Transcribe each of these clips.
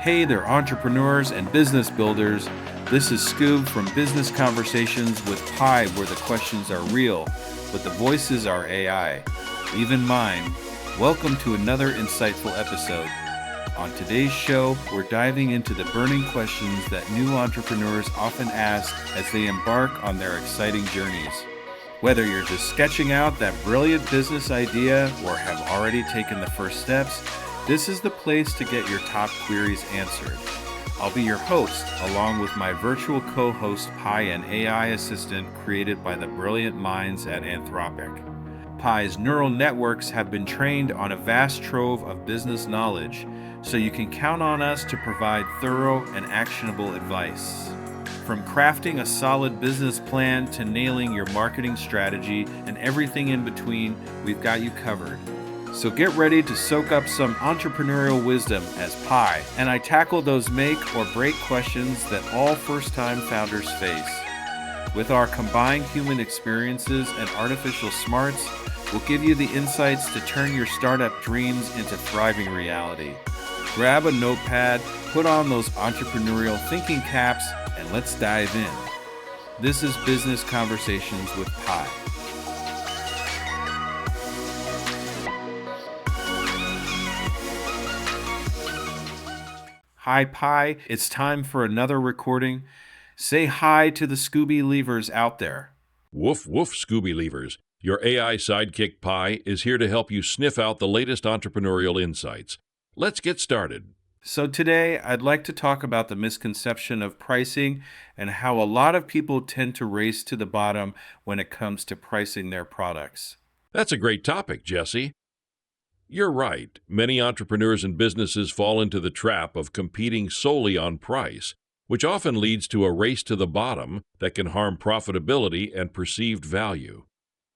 Hey there, entrepreneurs and business builders. This is Skoob from Business Conversations with Pi, where the questions are real, but the voices are AI. Even mine. Welcome to another insightful episode. On today's show, we're diving into the burning questions that new entrepreneurs often ask as they embark on their exciting journeys. Whether you're just sketching out that brilliant business idea or have already taken the first steps, this is the place to get your top queries answered. I'll be your host, along with my virtual co-host Pi, an AI assistant created by the brilliant minds at Anthropic. Pi's neural networks have been trained on a vast trove of business knowledge, so you can count on us to provide thorough and actionable advice. From crafting a solid business plan to nailing your marketing strategy and everything in between, we've got you covered. So get ready to soak up some entrepreneurial wisdom as Pi and I tackle those make or break questions that all first-time founders face. With our combined human experiences and artificial smarts, we'll give you the insights to turn your startup dreams into thriving reality. Grab a notepad, put on those entrepreneurial thinking caps, and let's dive in. This is Business Conversations with Pi. Hi Pi, it's time for another recording. Say hi to the Scooby Leavers out there. Woof, woof, Scooby Leavers. Your AI sidekick Pi is here to help you sniff out the latest entrepreneurial insights. Let's get started. So today, I'd like to talk about the misconception of pricing and how a lot of people tend to race to the bottom when it comes to pricing their products. That's a great topic, Jesse. You're right. Many entrepreneurs and businesses fall into the trap of competing solely on price, which often leads to a race to the bottom that can harm profitability and perceived value.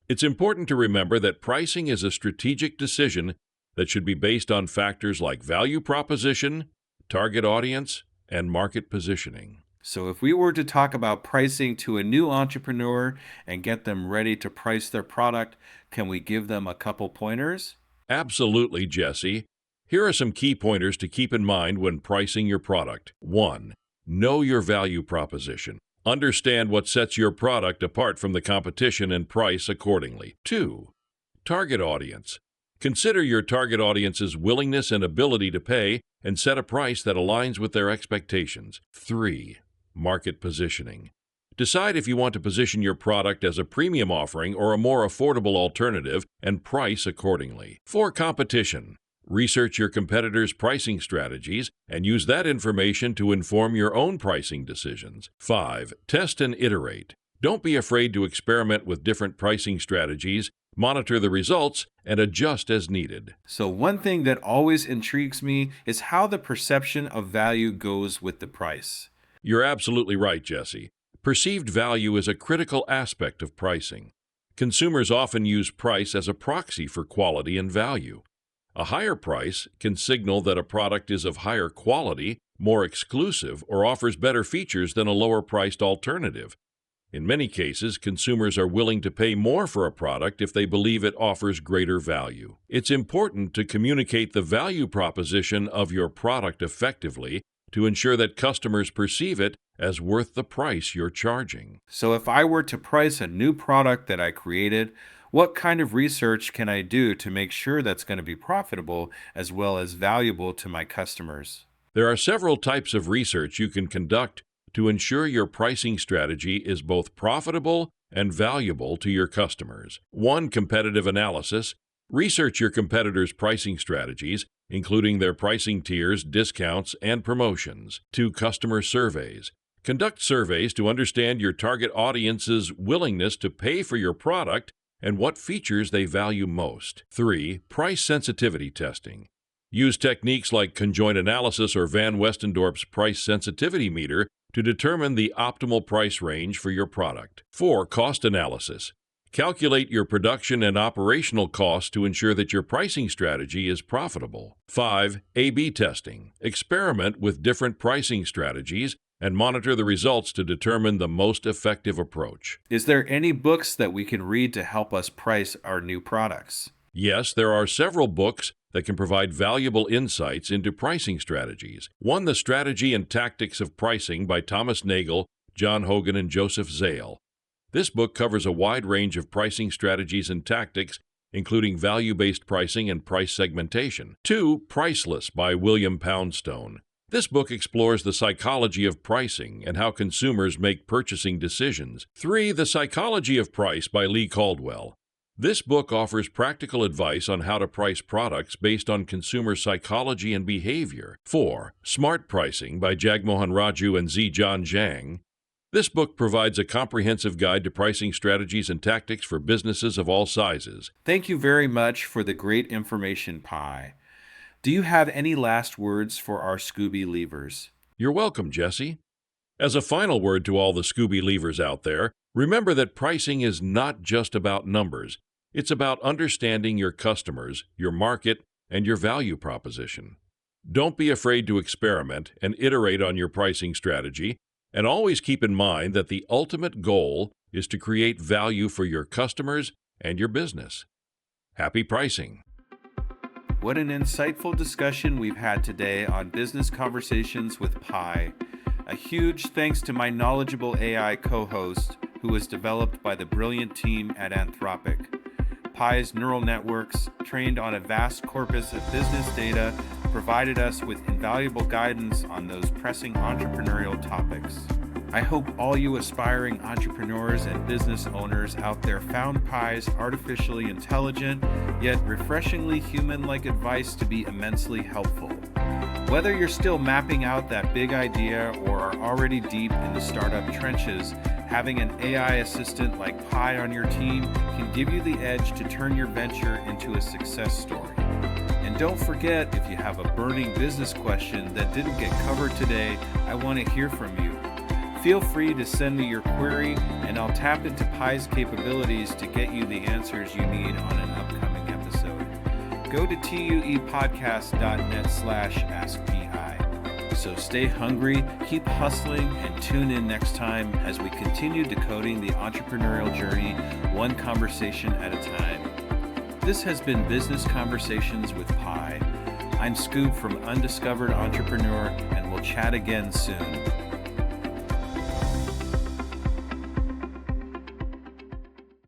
It's important to remember that pricing is a strategic decision that should be based on factors like value proposition, target audience, and market positioning. So if we were to talk about pricing to a new entrepreneur and get them ready to price their product, can we give them a couple pointers? Absolutely, Jesse. Here are some key pointers to keep in mind when pricing your product. 1. Know your value proposition. Understand what sets your product apart from the competition and price accordingly. 2. Target audience. Consider your target audience's willingness and ability to pay and set a price that aligns with their expectations. 3. Market positioning. Decide if you want to position your product as a premium offering or a more affordable alternative and price accordingly. 4. Competition. Research your competitors' pricing strategies and use that information to inform your own pricing decisions. 5. Test and iterate. Don't be afraid to experiment with different pricing strategies, monitor the results, and adjust as needed. So one thing that always intrigues me is how the perception of value goes with the price. You're absolutely right, Jesse. Perceived value is a critical aspect of pricing. Consumers often use price as a proxy for quality and value. A higher price can signal that a product is of higher quality, more exclusive, or offers better features than a lower-priced alternative. In many cases, consumers are willing to pay more for a product if they believe it offers greater value. It's important to communicate the value proposition of your product effectively to ensure that customers perceive it as worth the price you're charging. So if I were to price a new product that I created, what kind of research can I do to make sure that's going to be profitable as well as valuable to my customers? There are several types of research you can conduct to ensure your pricing strategy is both profitable and valuable to your customers. 1. Competitive analysis. Research your competitors' pricing strategies, including their pricing tiers, discounts, and promotions. 2. Customer surveys. Conduct surveys to understand your target audience's willingness to pay for your product and what features they value most. 3. Price sensitivity testing. Use techniques like conjoint analysis or Van Westendorp's price sensitivity meter to determine the optimal price range for your product. 4. Cost analysis. Calculate your production and operational costs to ensure that your pricing strategy is profitable. 5. A/B testing. Experiment with different pricing strategies and monitor the results to determine the most effective approach. Is there any books that we can read to help us price our new products? Yes, there are several books that can provide valuable insights into pricing strategies. One, The Strategy and Tactics of Pricing by Thomas Nagel, John Hogan, and Joseph Zale. This book covers a wide range of pricing strategies and tactics, including value-based pricing and price segmentation. 2, Priceless by William Poundstone. This book explores the psychology of pricing and how consumers make purchasing decisions. 3, The Psychology of Price by Lee Caldwell. This book offers practical advice on how to price products based on consumer psychology and behavior. 4, Smart Pricing by Jagmohan Raju and Zijan Zhang. This book provides a comprehensive guide to pricing strategies and tactics for businesses of all sizes. Thank you very much for the great information, Pi. Do you have any last words for our Scooby Leavers? You're welcome, Jesse. As a final word to all the Scooby Leavers out there, remember that pricing is not just about numbers. It's about understanding your customers, your market, and your value proposition. Don't be afraid to experiment and iterate on your pricing strategy, and always keep in mind that the ultimate goal is to create value for your customers and your business. Happy pricing! What an insightful discussion we've had today on Business Conversations with Pi. A huge thanks to my knowledgeable AI co-host, who was developed by the brilliant team at Anthropic. Pi's neural networks, trained on a vast corpus of business data, provided us with invaluable guidance on those pressing entrepreneurial topics. I hope all you aspiring entrepreneurs and business owners out there found Pi's artificially intelligent, yet refreshingly human-like advice to be immensely helpful. Whether you're still mapping out that big idea or are already deep in the startup trenches, having an AI assistant like Pi on your team can give you the edge to turn your venture into a success story. And don't forget, if you have a burning business question that didn't get covered today, I want to hear from you. Feel free to send me your query, and I'll tap into Pi's capabilities to get you the answers you need on an upcoming episode. Go to tuepodcast.net/askpi. So stay hungry, keep hustling, and tune in next time as we continue decoding the entrepreneurial journey one conversation at a time. This has been Business Conversations with Pi. I'm Skoob from Undiscovered Entrepreneur, and we'll chat again soon.